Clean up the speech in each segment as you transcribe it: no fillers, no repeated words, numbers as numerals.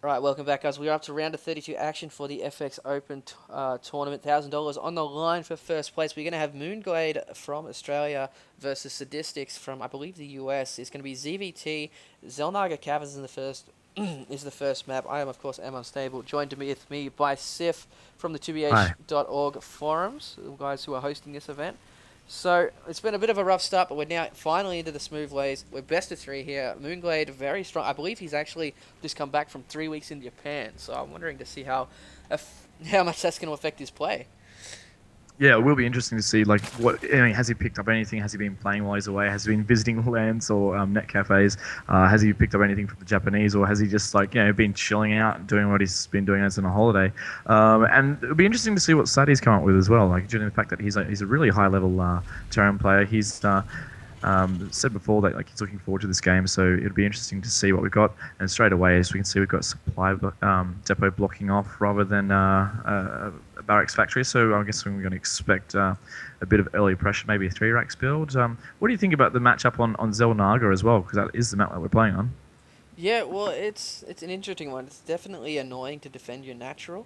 Right, welcome back, guys. We're up to round of 32 action for the FXopen tournament. $1,000 on the line for first place. We're going to have Moonglade from Australia versus sadistx from, I believe, the US. It's going to be ZVT. Zelnaga Caverns in the first is the first map. I am, of course, Unstable. Joined with me by Sif from the Hi. 2bh.org forums, the guys who are hosting this event. So it's been a bit of a rough start, but we're now finally into the smooth ways. We're best of three here. Moonglade very strong. I believe he's actually just come back from 3 weeks in Japan. So I'm wondering to see how much that's going to affect his play. Yeah, it will be interesting to see like has he picked up anything? Has he been playing while he's away? Has he been visiting lands or net cafes? Has he picked up anything from the Japanese, or has he just been chilling out and doing what he's been doing as on a holiday? And it'll be interesting to see what Sadi's come up with as well. Like, due to the fact that he's a really high level Terran player. He's said before that like he's looking forward to this game, so it'll be interesting to see what we've got. And straight away, as we can see, we've got supply depot blocking off rather than a barracks factory. So I guess we're going to expect a bit of early pressure, maybe a 3 racks build. What do you think about the matchup on Zelnaga as well? Because that is the map that we're playing on. Yeah, well, it's an interesting one. It's definitely annoying to defend your natural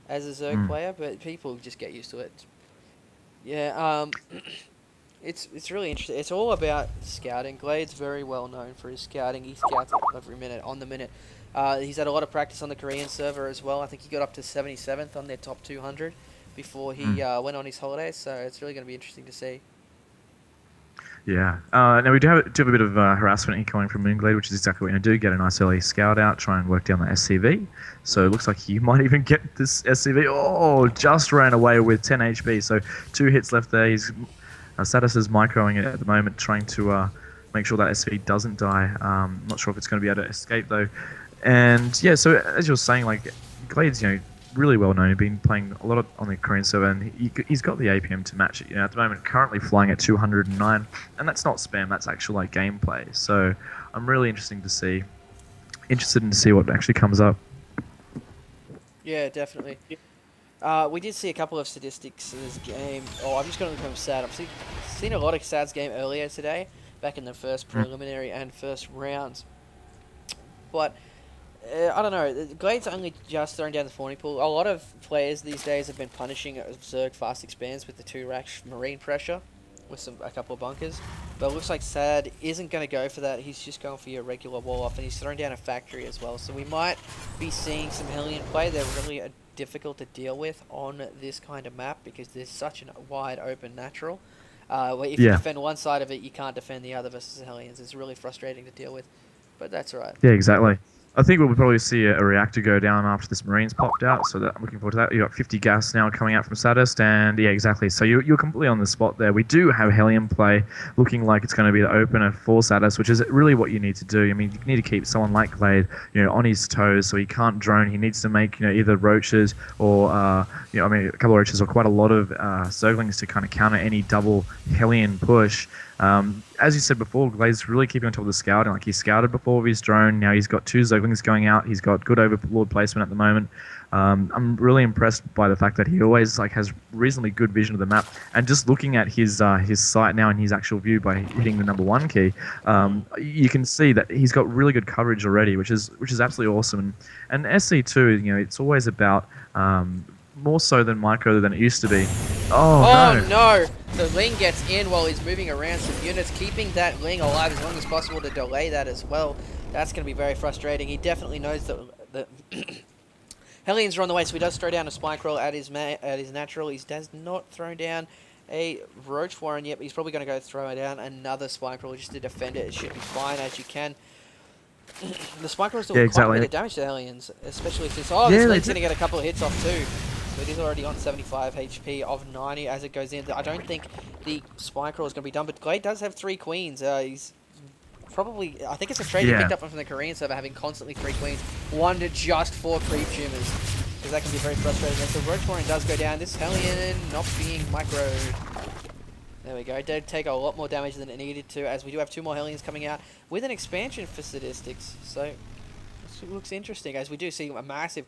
as a Zerg Mm. player, but people just get used to it. Yeah, it's really interesting. It's all about scouting. Glade's very well known for his scouting. He scouts every minute, on the minute. He's had a lot of practice on the Korean server as well. I think he got up to 77th on their top 200 before he Mm. went on his holidays. So it's really going to be interesting to see. Yeah. Now we do have a bit of harassment incoming from Moonglade, which is exactly what we're going to do. Get a nice early scout out, try and work down the SCV. So it looks like you might even get this SCV. Oh, just ran away with 10 HP. So 2 hits left there. He's Status is microing it at the moment, trying to make sure that SCV doesn't die. Not sure if it's going to be able to escape though. And yeah, so as you're saying, like Glade's, really well known. He's been playing a lot on the Korean server, and he's got the APM to match it. At the moment, currently flying at 209, and that's not spam. That's actual like gameplay. So I'm really interested in to see what actually comes up. Yeah, definitely. We did see a couple of statistics in this game. Oh, I'm just going to become sad. Seen a lot of Sad's game earlier today, back in the first Mm. preliminary and first rounds. But I don't know. Glade's only just throwing down the fawning pool. A lot of players these days have been punishing Zerg fast expands with the 2 rack marine pressure with a couple of bunkers. But it looks like Sad isn't going to go for that. He's just going for your regular wall off, and he's throwing down a factory as well. So we might be seeing some Hellion play. They're really difficult to deal with on this kind of map because there's such a wide open natural. Where if you Yeah. defend one side of it, you can't defend the other versus the Hellions. It's really frustrating to deal with. But that's alright. Yeah, exactly. I think we'll probably see a reactor go down after this Marine's popped out, so that I'm looking forward to that. You got 50 gas now coming out from Sadist, and yeah, exactly. So you're completely on the spot there. We do have Helium play looking like it's going to be the opener for Sadist, which is really what you need to do. I mean, you need to keep someone like Glade, on his toes, so he can't drone. He needs to make, either roaches or, a couple of roaches or quite a lot of Zerglings to kind of counter any double Hellion push. As you said before, Glade's really keeping on top of the scouting. Like, he scouted before with his drone. Now he's got 2 Zerglings going out. He's got good overlord placement at the moment. I'm really impressed by the fact that he always has reasonably good vision of the map. And just looking at his sight now and his actual view by hitting the #1 key, you can see that he's got really good coverage already, which is absolutely awesome. And SC2, it's always about more so than micro than it used to be. Oh Oh no! The Ling gets in while he's moving around some units, keeping that Ling alive as long as possible to delay that as well. That's going to be very frustrating. He definitely knows that the Hellions are on the way, so he does throw down a Spike Roll at his natural. He does not throw down a Roach Warren yet, but he's probably going to go throw down another Spike Roll just to defend it. It should be fine as you can. The Spike Roll is no! doing Yeah, quite a bit exactly. of damage to the Hellions, especially since... Oh, Yeah, this they Ling's do. going to get a couple of hits off too. So it is already on 75 HP of 90 as it goes in. I don't think the Spike Roll is going to be done, but Glade does have 3 Queens. He's probably... I think it's a trade he Yeah. picked up from the Korean server, having constantly 3 Queens. 1 to just 4 Creep Tumors. Because that can be very frustrating. And so Roach Warren does go down. This Hellion not being microed. There we go. It did take a lot more damage than it needed to, as we do have 2 more Hellions coming out with an expansion for sadistx. So looks interesting, as we do see a massive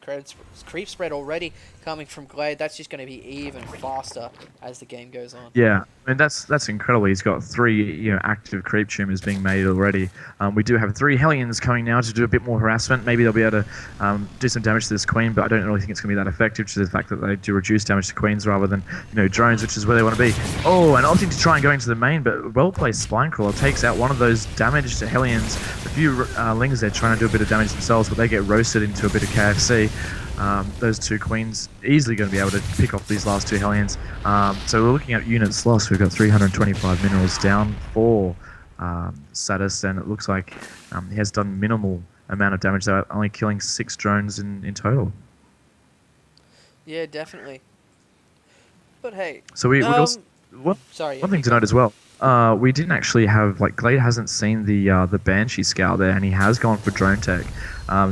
creep spread already coming from Glade. That's just going to be even faster as the game goes on. Yeah, I mean that's incredible. He's got 3 active creep tumors being made already. We do have 3 Hellions coming now to do a bit more harassment. Maybe they'll be able to do some damage to this queen, but I don't really think it's going to be that effective, which is the fact that they do reduce damage to queens rather than drones, which is where they want to be. Oh, and opting to try and go into the main, but well placed spine crawler takes out one of those damaged Hellions. A few Lings there trying to do a bit of damage themselves, but they get roasted into a bit of KFC. Those 2 queens easily going to be able to pick off these last 2 Hellions. So we're looking at units lost. We've got 325 minerals down for Sadist, and it looks like he has done minimal amount of damage, though, only killing 6 drones in total. Yeah, definitely. But hey, so we also, one thing to note as well. We didn't actually have, Glade hasn't seen the Banshee Scout there, and he has gone for drone tech.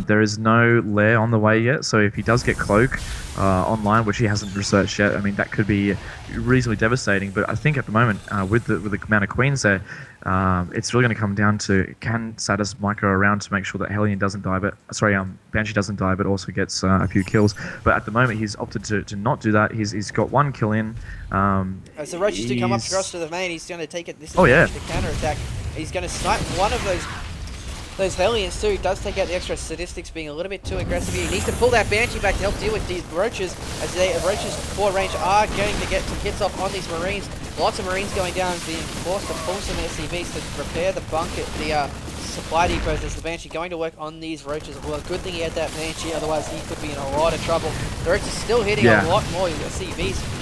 There is no lair on the way yet, so if he does get Cloak online, which he hasn't researched yet, I mean, that could be reasonably devastating. But I think at the moment, with the amount of queens there, it's really going to come down to, can Sadist micro around to make sure that Hellion doesn't die, Banshee doesn't die, but also gets a few kills. But at the moment, he's opted to not do that. He's got 1 kill in. As the roaches do come up across to the main, he's going to take it. This is the counter attack. He's going to snipe one of those Hellions too. He does take out the extra sadistx, being a little bit too aggressive here. He needs to pull that Banshee back to help deal with these roaches, as the roaches core range are going to get some hits off on these Marines. Lots of Marines going down, being forced to pull some SCVs to repair the bunker, the supply depots, as the Banshee going to work on these roaches. Well, good thing he had that Banshee, otherwise he could be in a lot of trouble. The roaches still hitting a lot more SCVs.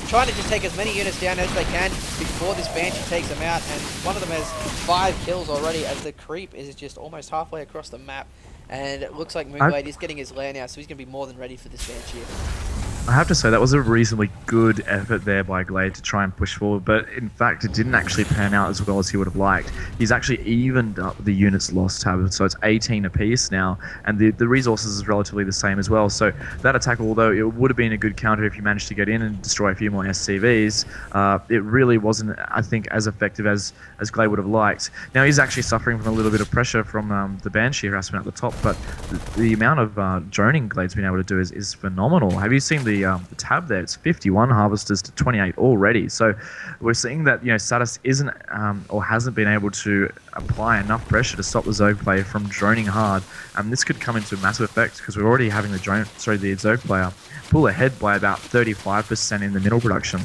Trying to just take as many units down as they can before this Banshee takes them out, and one of them has 5 kills already, as the creep is just almost halfway across the map, and it looks like Moonglade is getting his lair now, so he's going to be more than ready for this Banshee. I have to say that was a reasonably good effort there by Glade to try and push forward, but in fact it didn't actually pan out as well as he would have liked. He's actually evened up the units lost tab, so it's 18 apiece now, and the resources is relatively the same as well. So that attack, although it would have been a good counter if you managed to get in and destroy a few more SCVs, it really wasn't, I think, as effective as Glade would have liked. Now he's actually suffering from a little bit of pressure from the Banshee harassment at the top, but the amount of droning Glade's been able to do is phenomenal. Have you seen the tab there? It's 51 harvesters to 28 already. So we're seeing that Sadist isn't or hasn't been able to apply enough pressure to stop the Zerg player from droning hard, and this could come into massive effect because we're already having the Zerg player pull ahead by about 35% in the middle production.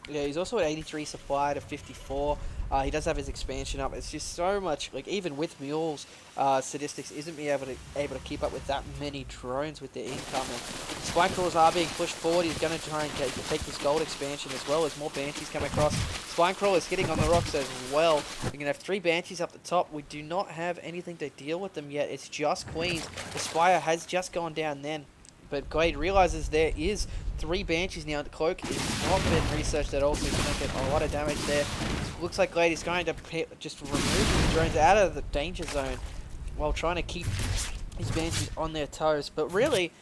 Yeah, he's also at 83 supply to 54. He does have his expansion up. It's just so much, even with mules, sadistx isn't able to keep up with that many drones with their incoming. Spine crawlers are being pushed forward. He's going to try and take this gold expansion as well, as more Banshees come across. Spine crawlers hitting on the rocks as well. We're going to have 3 Banshees up the top. We do not have anything to deal with them yet. It's just Queens. The Spire has just gone down then. But Glade realizes there is 3 Banshees now. The Cloak is not been researched at all, so he's going to get a lot of damage there. Looks like Glade is going to just remove the drones out of the danger zone while trying to keep his Banshees on their toes. But really,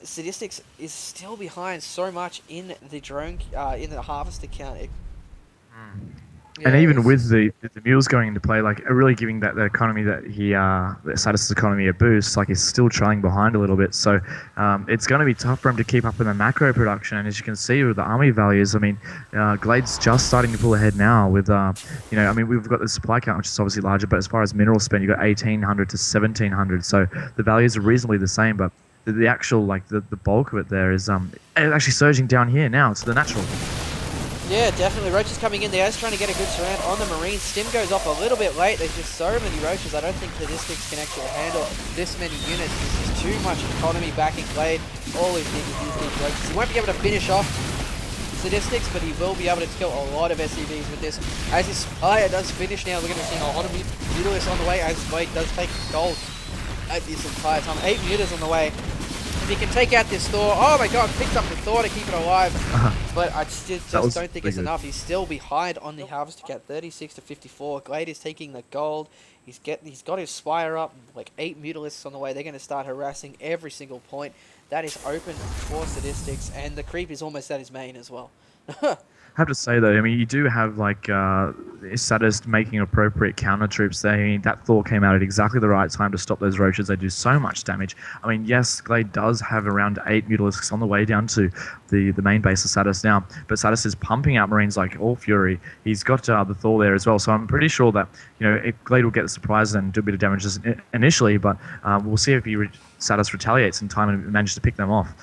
sadistx is still behind so much in the drone, in the harvester count. And even with the mules going into play, really giving the economy that the Sadist's economy a boost, he's still trailing behind a little bit. So it's going to be tough for him to keep up in the macro production. And as you can see with the army values, I mean, Glade's just starting to pull ahead now with, I mean, we've got the supply count, which is obviously larger, but as far as mineral spend, you've got 1,800 to 1,700. So the values are reasonably the same, but the actual, the bulk of it there is actually surging down here now to the natural. Yeah, definitely. Roaches coming in. They're just trying to get a good surround on the Marines. Stim goes off a little bit late. There's just so many roaches. I don't think sadistx can actually handle this many units. There's just too much economy back in Glade. All he needs is these roaches. He won't be able to finish off sadistx, but he will be able to kill a lot of SCVs with this. As his Spire does finish now, we're going to see a lot of mutalists on the way, as Glade does take gold at this entire time. 8 mutas on the way. If he can take out this Thor, oh my god, picked up the Thor to keep it alive. But I just don't think it's enough. He's still behind on the harvester count, 36 to 54. Glade is taking the gold. He's got his Spire up, 8 mutalists on the way. They're going to start harassing every single point that is open for sadistx, and the creep is almost at his main as well. have to say though, I mean, you do have like Sadist making appropriate counter troops there. I mean, that Thor came out at exactly the right time to stop those roaches. They do so much damage. I mean, yes, Glade does have around 8 Mutalisks on the way down to the main base of Sadist now, but Sadist is pumping out Marines like all fury. He's got the Thor there as well, so I'm pretty sure that Glade will get the surprise and do a bit of damage initially, but we'll see if Sadist retaliates in time and manages to pick them off.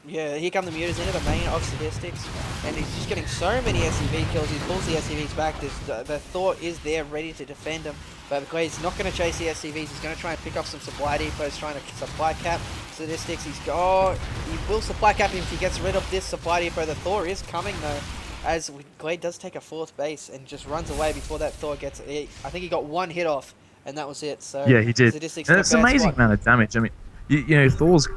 Yeah, here come the mutas into the main of Sadistx, and he's just getting so many SCV kills. He pulls the SCVs back. The Thor is there ready to defend him, but Glade's not going to chase the SCVs. He's going to try and pick off some supply depots, trying to supply cap Sadistx. He will supply cap him if he gets rid of this supply depot. The Thor is coming though, as Glade does take a 4th base and just runs away before that Thor gets. I think he got 1 hit off, and that was it. So yeah, he did. Sadistx And it's an amazing amount of damage. I mean, Thor's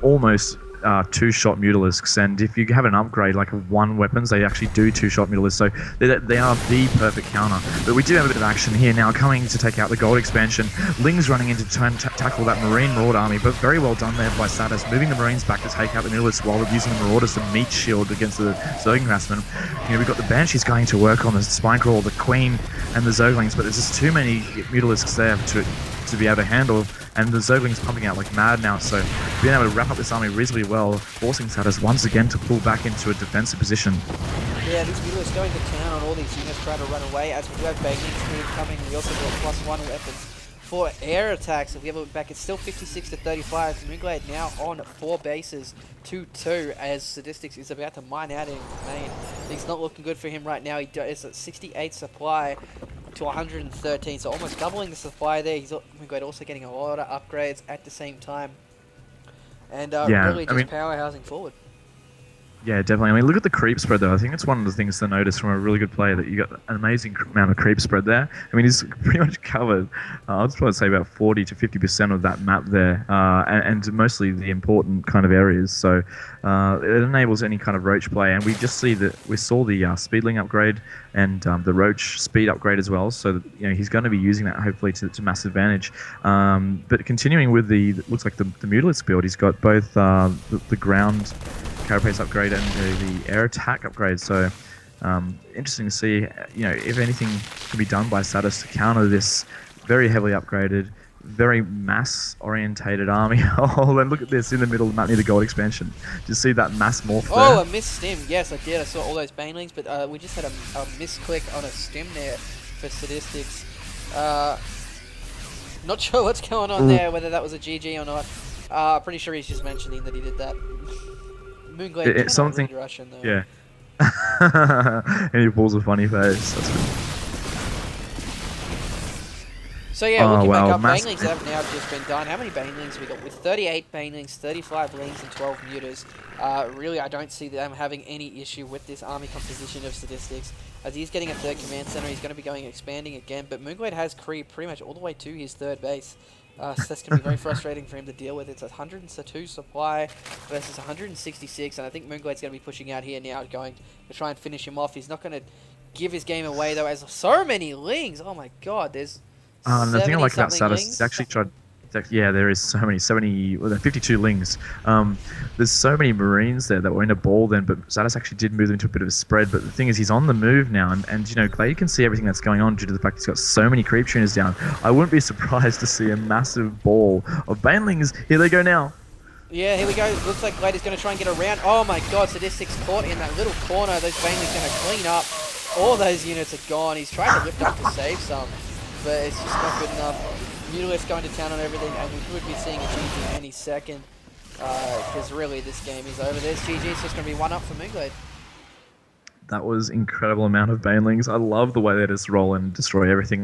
almost 2-shot Mutalisks, and if you have an upgrade like 1 weapons, they actually do 2-shot Mutalisks, so they are the perfect counter. But we do have a bit of action here now, coming to take out the gold expansion. Ling's running in to try and tackle that Marine Maraud army, but very well done there by Sadist, moving the Marines back to take out the Mutalisks while using the Marauders to meat shield against the Zergling harassment. We've got the Banshees going to work on the Spinecrawl, the Queen, and the Zerglings, but there's just too many Mutalisks there to be able to handle, and the Zergling's pumping out like mad now, so being able to wrap up this army reasonably well, forcing Sadist once again to pull back into a defensive position. Yeah, this Mutalisks going to town on all these units, trying to run away, as we do have Banglings coming. We also got +1 weapons for air attacks. If we have a look back, it's still 56 to 35. Moonglade now on 4 bases, 2-2, as Sadistx is about to mine out in main. It's not looking good for him right now. He is at 68 supply to 113, so almost doubling the supply there. Moonglade also getting a lot of upgrades at the same time, and really just powerhousing forward. Yeah, definitely. I mean, look at the creep spread, though. I think it's one of the things to notice from a really good player, that you got an amazing amount of creep spread there. I mean, he's pretty much covered, I'd probably say about 40 to 50% of that map there, and mostly the important kind of areas. So it enables any kind of roach play, and we just see that we saw the speedling upgrade and the roach speed upgrade as well. So that, he's going to be using that hopefully to mass advantage. But continuing with looks like the Mutalisk build, he's got both the ground carapace upgrade and the air attack upgrade, so interesting to see if anything can be done by Sadist to counter this very heavily upgraded, very mass orientated army. Oh, and look at this in the middle of the map near the gold expansion. Did you see that mass morph there? Oh, a missed stim. Yes, I did. I saw all those banelings, but we just had a misclick on a stim there for Sadistx. Not sure what's going on there, whether that was a GG or not. Pretty sure he's just mentioning that he did that. Moonglade it's something. Russian, though. Yeah. And he pulls a funny face. That's good. So yeah, looking back up, banelings have now just been done. How many banelings we got? With 38 banelings, 35 lings, and 12 mutas. Really, I don't see them having any issue with this army composition of Sadistx. As he's getting a 3rd command center, he's going to be expanding again. But Moonglade has creep pretty much all the way to his 3rd base. So that's going to be very frustrating for him to deal with. It's 102 supply versus 166, and I think Moonglade's going to be pushing out here now, going to try and finish him off. He's not going to give his game away, though, as so many lings. Oh my god, there's the thing I like about Sadist is actually tried. Yeah, there is so many, 52 lings. There's so many Marines there that were in a ball then, but Sadist actually did move them into a bit of a spread. But the thing is, he's on the move now, and Glade can see everything that's going on due to the fact he's got so many creep tuners down. I wouldn't be surprised to see a massive ball of banelings. Here they go now. Yeah, here we go. Looks like Glade is going to try and get around. Oh my god, Sadistx caught in that little corner. Those banelings going to clean up. All those units are gone. He's trying to lift up to save some, but it's just not good enough. Mutalisks going to town on everything, and we could be seeing a GG any second, because really this game is over. There's GG, it's just going to be 1-up for Moonglade. That was incredible amount of banelings. I love the way they just roll and destroy everything.